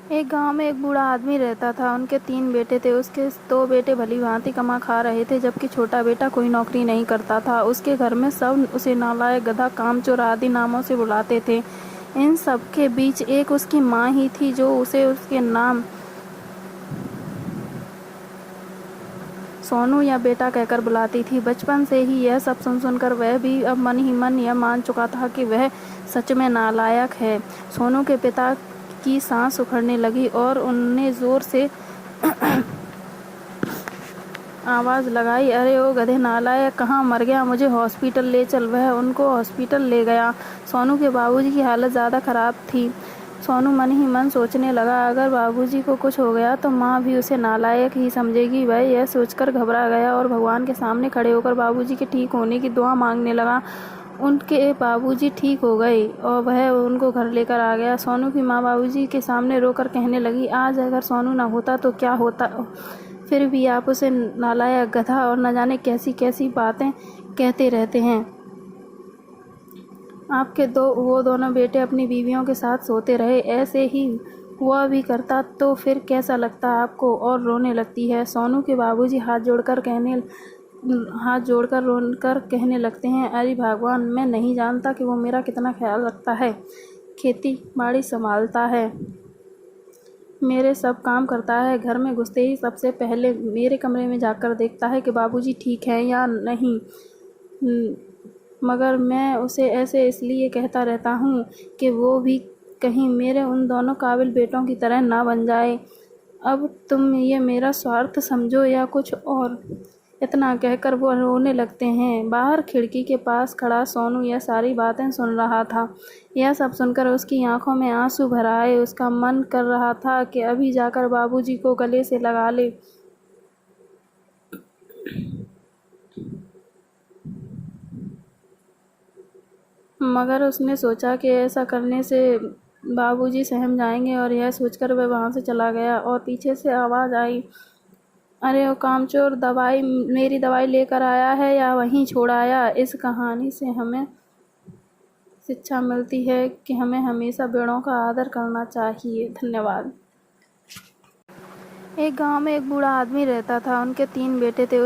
एक गांव में एक बूढ़ा आदमी रहता था। उनके 3 बेटे थे। उसके 2 बेटे भली-भांति कमा खा रहे थे, जबकि छोटा बेटा कोई नौकरी नहीं करता था। उसके घर में सब उसे नालायक, गधा, कामचोर आदि नामों से बुलाते थे। इन सब के बीच एक उसकी माँ ही थी, जो उसे उसके नाम सोनू या बेटा कहकर बुलाती थी। बचपन से ही यह सब सुन-सुनकर वह भी अब मन ही मन यह मान चुका था कि वह सच में नालायक है। सोनू के पिता की सांस उखड़ने लगी और उन्होंने जोर से आवाज लगाई, "अरे ओ गधे नालायक, कहाँ मर गया? मुझे हॉस्पिटल ले चल।" वह उनको हॉस्पिटल ले गया। सोनू के बाबूजी की हालत ज़्यादा खराब थी। सोनू मन ही मन सोचने लगा, अगर बाबूजी को कुछ हो गया तो माँ भी उसे नालायक ही समझेगी। वह यह सोचकर घबरा गया और भगवान के सामने खड़े होकर बाबूजी के ठीक होने की दुआ मांगने लगा। उनके बाबूजी ठीक हो गए और वह उनको घर लेकर आ गया। सोनू की माँ बाबूजी के सामने रोकर कहने लगी, आज अगर सोनू न होता तो क्या होता? फिर भी आप उसे नालायक, गधा और न जाने कैसी कैसी बातें कहते रहते हैं। आपके वो दोनों बेटे अपनी बीवियों के साथ सोते रहे। ऐसे ही हुआ भी करता तो फिर कैसा लगता आपको? और रोने लगती है। सोनू के बाबूजी हाथ जोड़कर रोकर कहने लगते हैं, अरे भगवान, मैं नहीं जानता कि वो मेरा कितना ख्याल रखता है, खेती बाड़ी संभालता है, मेरे सब काम करता है। घर में घुसते ही सबसे पहले मेरे कमरे में जाकर देखता है कि बाबूजी ठीक हैं या नहीं। मगर मैं उसे ऐसे इसलिए कहता रहता हूँ कि वो भी कहीं मेरे उन दोनों काबिल बेटों की तरह ना बन जाए। अब तुम ये मेरा स्वार्थ समझो या कुछ और? इतना कहकर वो रोने लगते हैं। बाहर खिड़की के पास खड़ा सोनू यह सारी बातें सुन रहा था। यह सब सुनकर उसकी आंखों में आंसू भर आए। उसका मन कर रहा था कि अभी जाकर बाबूजी को गले से लगा ले, मगर उसने सोचा कि ऐसा करने से बाबूजी सहम जाएंगे और यह सोचकर वह वहाँ से चला गया। और पीछे से आवाज़ आई, अरे ओ कामचोर, मेरी दवाई लेकर आया है या वहीं छोड़ आया? इस कहानी से हमें शिक्षा मिलती है कि हमें हमेशा बड़ों का आदर करना चाहिए। धन्यवाद। एक गांव में एक बूढ़ा आदमी रहता था। उनके 3 बेटे थे।